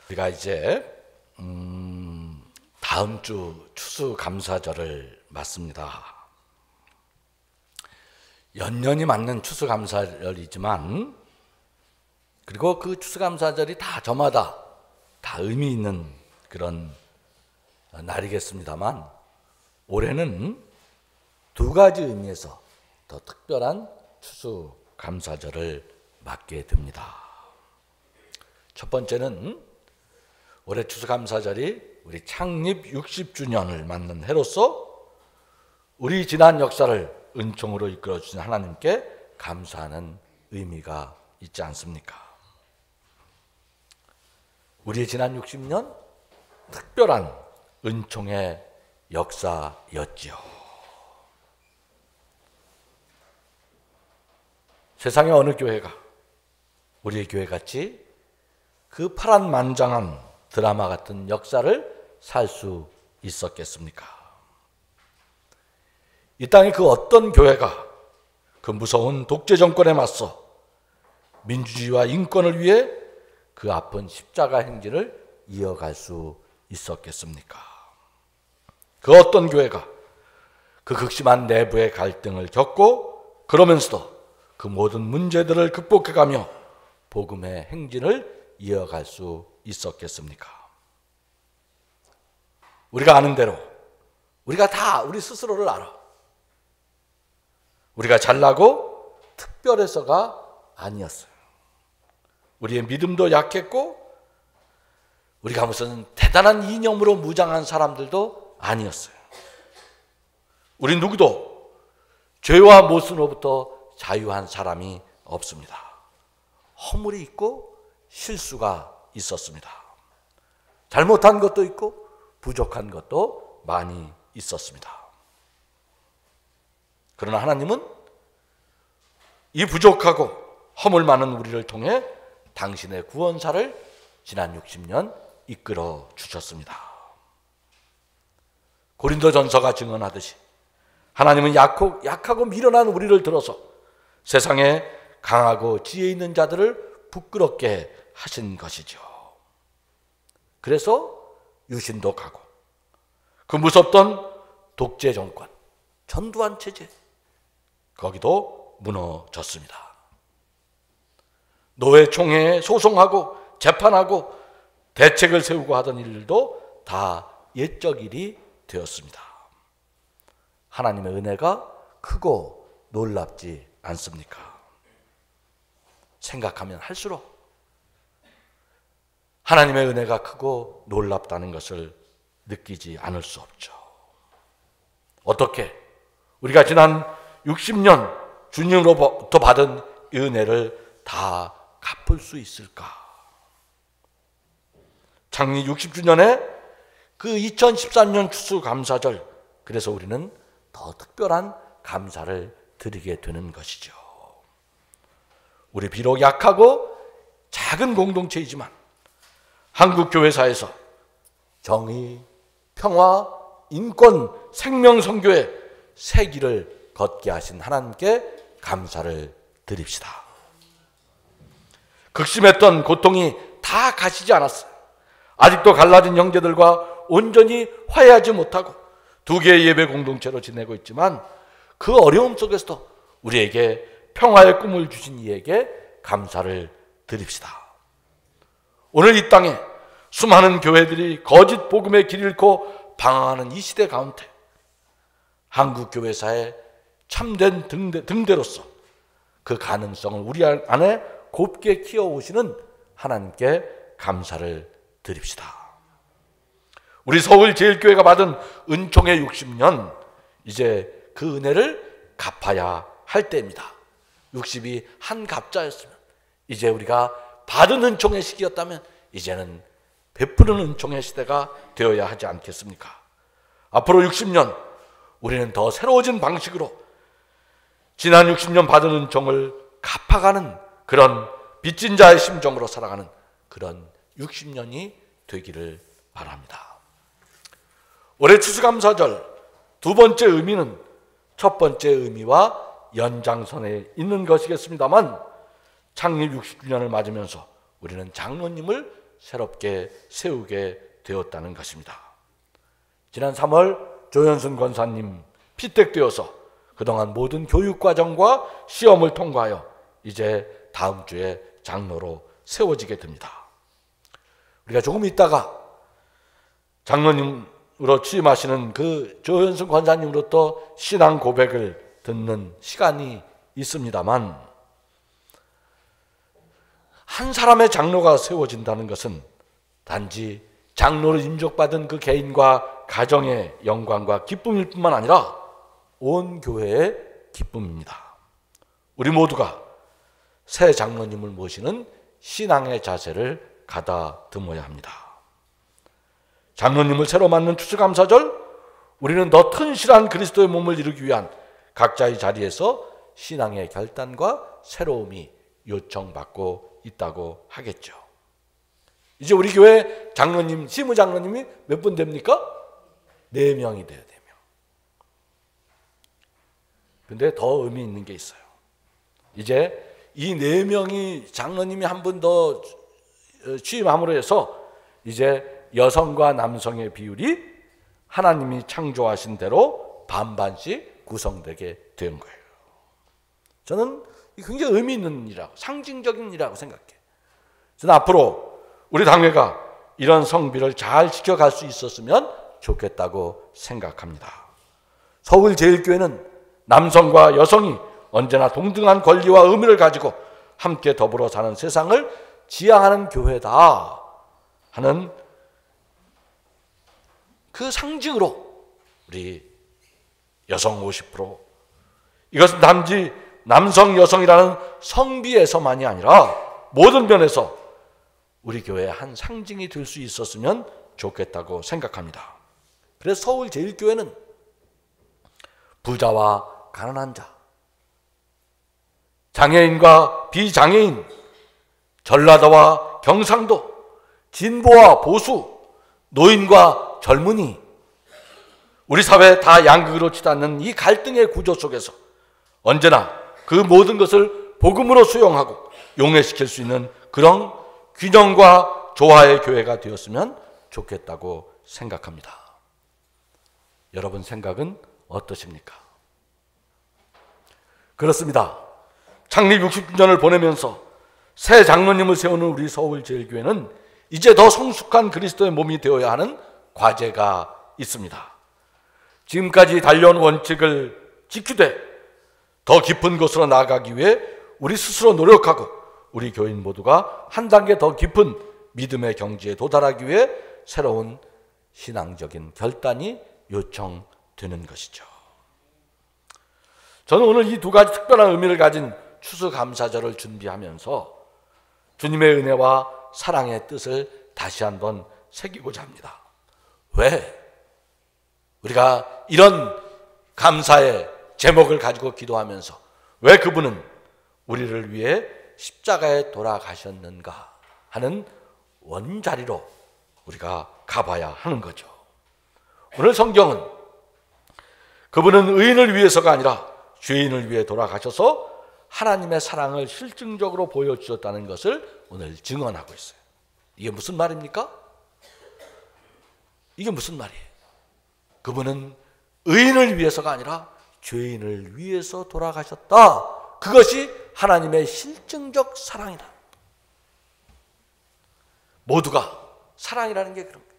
우리가 이제 다음 주 추수감사절을 맞습니다. 연년이 맞는 추수감사절이지만 그리고 그 추수감사절이 다 저마다 다 의미 있는 그런 날이겠습니다만 올해는 두 가지 의미에서 더 특별한 추수감사절을 맞게 됩니다. 첫 번째는 올해 추수감사절이 우리 창립 60주년을 맞는 해로서 우리 지난 역사를 은총으로 이끌어주신 하나님께 감사하는 의미가 있지 않습니까? 우리의 지난 60년 특별한 은총의 역사였지요. 세상의 어느 교회가 우리의 교회같이 그 파란만장한 드라마 같은 역사를 살 수 있었겠습니까? 이 땅의 그 어떤 교회가 그 무서운 독재 정권에 맞서 민주주의와 인권을 위해 그 아픈 십자가 행진을 이어갈 수 있었겠습니까? 그 어떤 교회가 그 극심한 내부의 갈등을 겪고 그러면서도 그 모든 문제들을 극복해가며 복음의 행진을 이어갈 수 있었겠습니까? 우리가 아는 대로 우리가 다 우리 스스로를 알아. 우리가 잘나고 특별해서가 아니었어요. 우리의 믿음도 약했고 우리가 무슨 대단한 이념으로 무장한 사람들도 아니었어요. 우리 누구도 죄와 모순으로부터 자유한 사람이 없습니다. 허물이 있고 실수가 있었습니다. 잘못한 것도 있고 부족한 것도 많이 있었습니다. 그러나 하나님은 이 부족하고 허물 많은 우리를 통해 당신의 구원사를 지난 60년 이끌어 주셨습니다. 고린도전서가 증언하듯이 하나님은 약하고 미련한 우리를 들어서 세상에 강하고 지혜 있는 자들을 부끄럽게 하신 것이죠. 그래서 유신도 가고 그 무섭던 독재 정권, 전두환 체제 거기도 무너졌습니다. 노회총회에 소송하고 재판하고 대책을 세우고 하던 일들도 다 옛적 일이 되었습니다. 하나님의 은혜가 크고 놀랍지 않습니까? 생각하면 할수록 하나님의 은혜가 크고 놀랍다는 것을 느끼지 않을 수 없죠. 어떻게 우리가 지난 60년 주님으로부터 받은 은혜를 다 갚을 수 있을까? 창립 60주년에 그 2013년 추수감사절, 그래서 우리는 더 특별한 감사를 드리게 되는 것이죠. 우리 비록 약하고 작은 공동체이지만 한국교회사에서 정의, 평화, 인권, 생명 선교의 새 길을 걷게 하신 하나님께 감사를 드립시다. 극심했던 고통이 다 가시지 않았어요. 아직도 갈라진 형제들과 온전히 화해하지 못하고 두 개의 예배 공동체로 지내고 있지만 그 어려움 속에서도 우리에게 평화의 꿈을 주신 이에게 감사를 드립시다. 오늘 이 땅에 수많은 교회들이 거짓 복음의 길 잃고 방황하는 이 시대 가운데 한국교회사의 참된 등대로서 그 가능성을 우리 안에 곱게 키워오시는 하나님께 감사를 드립시다. 우리 서울제일교회가 받은 은총의 60년, 이제 그 은혜를 갚아야 할 때입니다. 60이 한 갑자였으면 이제 우리가 받은 은총의 시기였다면 이제는 베푸는 은총의 시대가 되어야 하지 않겠습니까? 앞으로 60년 우리는 더 새로워진 방식으로 지난 60년 받은 은총을 갚아가는 그런 빚진 자의 심정으로 살아가는 그런 60년이 되기를 바랍니다. 올해 추수감사절 두 번째 의미는 첫 번째 의미와 연장선에 있는 것이겠습니다만 창립 60주년을 맞으면서 우리는 장로님을 새롭게 세우게 되었다는 것입니다. 지난 3월 조현순 권사님 피택되어서 그동안 모든 교육과정과 시험을 통과하여 이제 다음 주에 장로로 세워지게 됩니다. 우리가 조금 있다가 장로님으로 취임하시는 그 조현순 권사님으로부터 신앙 고백을 듣는 시간이 있습니다만, 한 사람의 장로가 세워진다는 것은 단지 장로를 인정받은 그 개인과 가정의 영광과 기쁨일 뿐만 아니라 온 교회의 기쁨입니다. 우리 모두가 새 장로님을 모시는 신앙의 자세를 가다듬어야 합니다. 장로님을 새로 맡는 추수감사절, 우리는 더 튼실한 그리스도의 몸을 이루기 위한 각자의 자리에서 신앙의 결단과 새로움이 요청받고 있다고 하겠죠. 이제 우리 교회 장로님, 시무장로님이 몇 분 됩니까? 4명이 돼요. 4명. 근데 더 의미 있는 게 있어요. 이제 이 4명이 장로님이 한 분 더 취임함으로 해서 이제 여성과 남성의 비율이 하나님이 창조하신 대로 반반씩 구성되게 된 거예요. 저는 굉장히 의미 있는 일이라고, 상징적인 일이라고 생각해요. 저는 앞으로 우리 당회가 이런 성비를 잘 지켜갈 수 있었으면 좋겠다고 생각합니다. 서울제일교회는 남성과 여성이 언제나 동등한 권리와 의미를 가지고 함께 더불어 사는 세상을 지향하는 교회다 하는 그 상징으로 우리 여성 50%, 이것은 단지 남성 여성이라는 성비에서만이 아니라 모든 면에서 우리 교회의 한 상징이 될 수 있었으면 좋겠다고 생각합니다. 그래서 서울제일교회는 부자와 가난한 자, 장애인과 비장애인, 전라도와 경상도, 진보와 보수, 노인과 젊은이, 우리 사회 다 양극으로 치닫는 이 갈등의 구조 속에서 언제나 그 모든 것을 복음으로 수용하고 용해시킬 수 있는 그런 균형과 조화의 교회가 되었으면 좋겠다고 생각합니다. 여러분 생각은 어떠십니까? 그렇습니다. 창립 60주년을 보내면서 새 장로님을 세우는 우리 서울제일교회는 이제 더 성숙한 그리스도의 몸이 되어야 하는 과제가 있습니다. 지금까지 달려온 원칙을 지키되 더 깊은 곳으로 나아가기 위해 우리 스스로 노력하고 우리 교인 모두가 한 단계 더 깊은 믿음의 경지에 도달하기 위해 새로운 신앙적인 결단이 요청되는 것이죠. 저는 오늘 이 두 가지 특별한 의미를 가진 추수감사절을 준비하면서 주님의 은혜와 사랑의 뜻을 다시 한번 새기고자 합니다. 왜? 우리가 이런 감사의 제목을 가지고 기도하면서 왜 그분은 우리를 위해 십자가에 돌아가셨는가 하는 원자리로 우리가 가봐야 하는 거죠. 오늘 성경은 그분은 의인을 위해서가 아니라 죄인을 위해 돌아가셔서 하나님의 사랑을 실증적으로 보여주셨다는 것을 오늘 증언하고 있어요. 이게 무슨 말입니까? 이게 무슨 말이에요? 그분은 의인을 위해서가 아니라 죄인을 위해서 돌아가셨다. 그것이 하나님의 실증적 사랑이다. 모두가 사랑이라는 게 그런 거예요.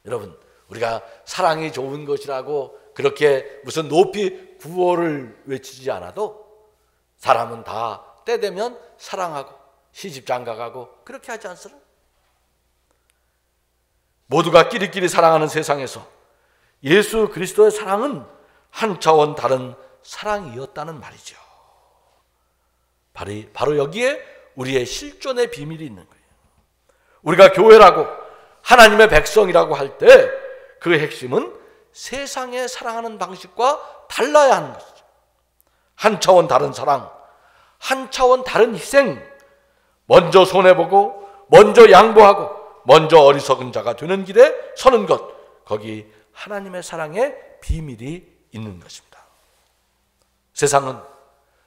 여러분, 우리가 사랑이 좋은 것이라고 그렇게 무슨 높이 구호를 외치지 않아도 사람은 다 때 되면 사랑하고 시집 장가가고 그렇게 하지 않습니까? 모두가 끼리끼리 사랑하는 세상에서 예수 그리스도의 사랑은 한 차원 다른 사랑이었다는 말이죠. 바로 여기에 우리의 실존의 비밀이 있는 거예요. 우리가 교회라고 하나님의 백성이라고 할 때 그 핵심은 세상에 사랑하는 방식과 달라야 하는 것이죠. 한 차원 다른 사랑, 한 차원 다른 희생, 먼저 손해보고 먼저 양보하고 먼저 어리석은 자가 되는 길에 서는 것, 거기 하나님의 사랑의 비밀이 있는 것입니다. 세상은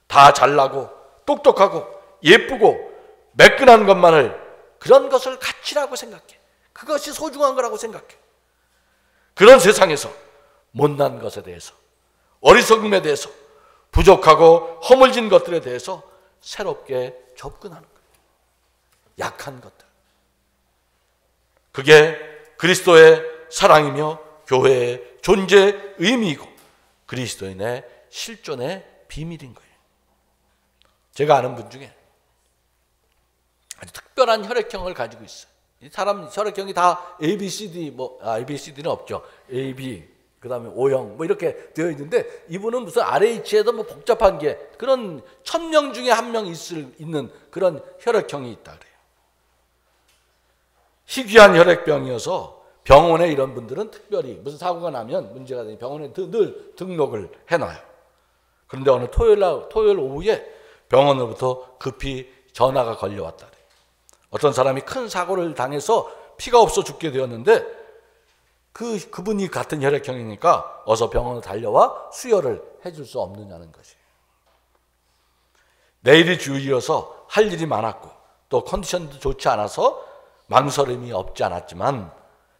다 잘나고 똑똑하고 예쁘고 매끈한 것만을 그런 것을 가치라고 생각해. 그것이 소중한 거라고 생각해. 그런 세상에서 못난 것에 대해서, 어리석음에 대해서, 부족하고 허물진 것들에 대해서 새롭게 접근하는 거예요. 약한 것들. 그게 그리스도의 사랑이며 교회의 존재 의미이고 그리스도인의 실존의 비밀인 거예요. 제가 아는 분 중에 아주 특별한 혈액형을 가지고 있어요. 이 사람 혈액형이 다 ABCD, ABCD는 없죠. AB, 그 다음에 O형, 이렇게 되어 있는데, 이분은 무슨 RH에도 복잡한 게, 그런 1000명 중에 1명 있는 그런 혈액형이 있다 그래요. 희귀한 혈액병이어서 병원에 이런 분들은 특별히 무슨 사고가 나면 문제가 되니 병원에 늘 등록을 해놔요. 그런데 어느 토요일 오후에 병원으로부터 급히 전화가 걸려왔다 그래요. 어떤 사람이 큰 사고를 당해서 피가 없어 죽게 되었는데 그분이 같은 혈액형이니까 어서 병원에 달려와 수혈을 해줄 수 없느냐는 것이에요. 내일이 주일이어서 할 일이 많았고 또 컨디션도 좋지 않아서 망설임이 없지 않았지만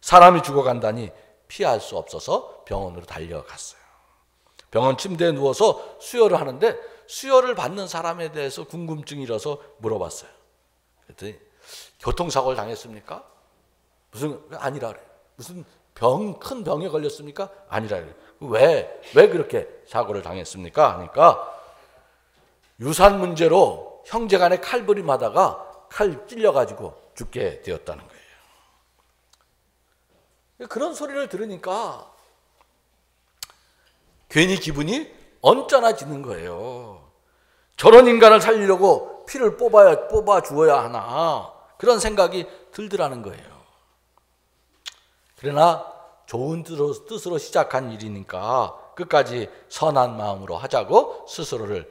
사람이 죽어간다니 피할 수 없어서 병원으로 달려갔어요. 병원 침대에 누워서 수혈을 하는데 수혈을 받는 사람에 대해서 궁금증이 일어서 물어봤어요. 그랬더니 교통사고를 당했습니까? 아니라 그래요. 무슨 큰 병에 걸렸습니까? 아니라 그래요. 왜 그렇게 사고를 당했습니까? 하니까 유산 문제로 형제간에 칼부림하다가 칼 찔려가지고 죽게 되었다는 거예요. 그런 소리를 들으니까 괜히 기분이 언짢아지는 거예요. 저런 인간을 살리려고 피를 뽑아 주어야 하나, 그런 생각이 들더라는 거예요. 그러나 좋은 뜻으로 시작한 일이니까 끝까지 선한 마음으로 하자고 스스로를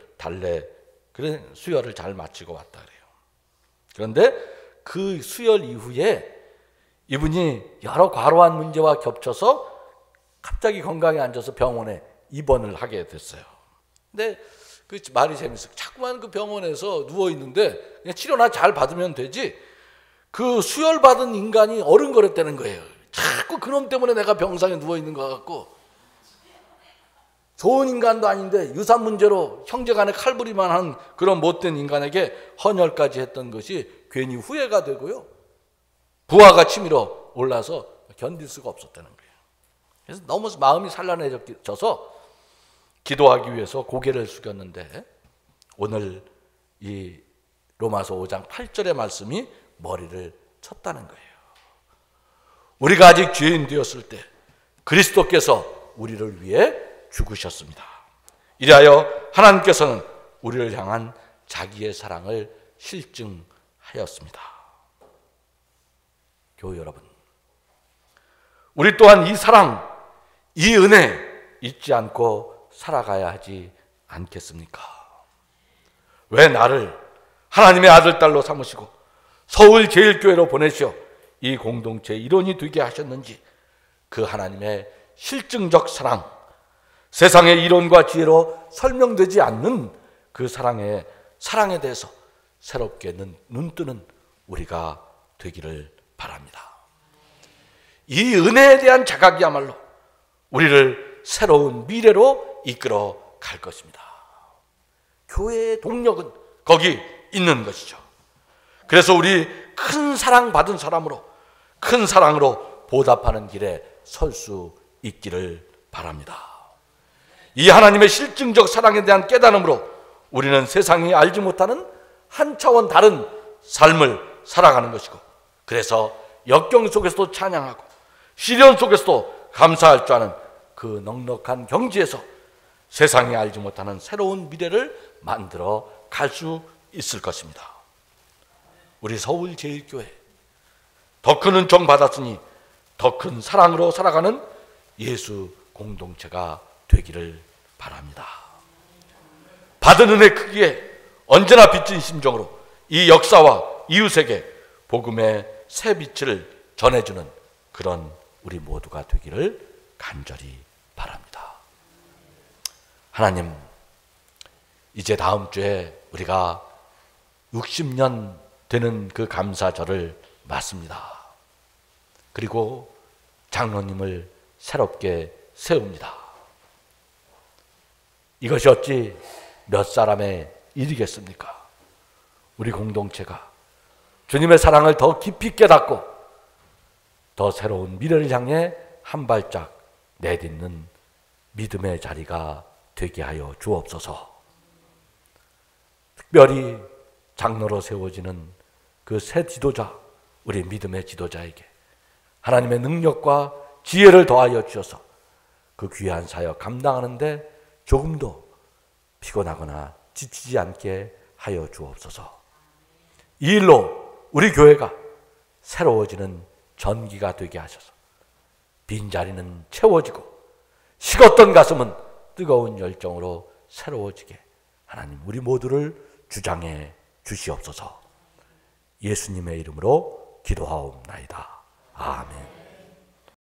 그런 수혈을 잘 마치고 왔다 그래요. 그런데 그 수혈 이후에 이분이 여러 과로한 문제와 겹쳐서 갑자기 건강에 안 좋아서 병원에 입원을 하게 됐어요. 근데 그 말이 재밌어요. 자꾸만 그 병원에서 누워 있는데 그냥 치료나 잘 받으면 되지, 그 수혈 받은 인간이 어른거렸다는 거예요. 자꾸 그놈 때문에 내가 병상에 누워 있는 것 같고, 좋은 인간도 아닌데 유산 문제로 형제간에 칼부리만 한 그런 못된 인간에게 헌혈까지 했던 것이 괜히 후회가 되고요, 부하가 치밀어 올라서 견딜 수가 없었다는 거예요. 그래서 너무 마음이 산란해져서 기도하기 위해서 고개를 숙였는데 오늘 이 로마서 5장 8절의 말씀이 머리를 쳤다는 거예요. 우리가 아직 죄인 되었을 때 그리스도께서 우리를 위해 죽으셨습니다. 이리하여 하나님께서는 우리를 향한 자기의 사랑을 실증하였습니다. 교회 여러분, 우리 또한 이 사랑, 이 은혜 잊지 않고 살아가야 하지 않겠습니까? 왜 나를 하나님의 아들, 딸로 삼으시고 서울제일교회로 보내시어 이 공동체 일원이 되게 하셨는지, 그 하나님의 실증적 사랑, 세상의 이론과 지혜로 설명되지 않는 그 사랑에 대해서 새롭게 눈뜨는 우리가 되기를 바랍니다. 이 은혜에 대한 자각이야말로 우리를 새로운 미래로 이끌어 갈 것입니다. 교회의 동력은 거기 있는 것이죠. 그래서 우리 큰 사랑 받은 사람으로, 큰 사랑으로 보답하는 길에 설 수 있기를 바랍니다. 이 하나님의 실증적 사랑에 대한 깨달음으로 우리는 세상이 알지 못하는 한 차원 다른 삶을 살아가는 것이고, 그래서 역경 속에서도 찬양하고 시련 속에서도 감사할 줄 아는 그 넉넉한 경지에서 세상이 알지 못하는 새로운 미래를 만들어 갈 수 있을 것입니다. 우리 서울제일교회 더 큰 은총 받았으니 더 큰 사랑으로 살아가는 예수 공동체가 되기를 바랍니다. 받은 은혜 크기에 언제나 빚진 심정으로 이 역사와 이웃에게 복음의 새 빛을 전해주는 그런 우리 모두가 되기를 간절히 바랍니다. 하나님, 이제 다음 주에 우리가 60년 되는 그 감사절을 맞습니다. 그리고 장로님을 새롭게 세웁니다. 이것이 어찌 몇 사람의 일이겠습니까? 우리 공동체가 주님의 사랑을 더 깊이 깨닫고 더 새로운 미래를 향해 한 발짝 내딛는 믿음의 자리가 되게 하여 주옵소서. 특별히 장로로 세워지는 그 새 지도자, 우리 믿음의 지도자에게 하나님의 능력과 지혜를 더하여 주셔서 그 귀한 사역 감당하는데 조금도 피곤하거나 지치지 않게 하여 주옵소서. 이 일로 우리 교회가 새로워지는 전기가 되게 하셔서 빈자리는 채워지고 식었던 가슴은 뜨거운 열정으로 새로워지게 하나님 우리 모두를 주장해 주시옵소서. 예수님의 이름으로 기도하옵나이다. 아멘.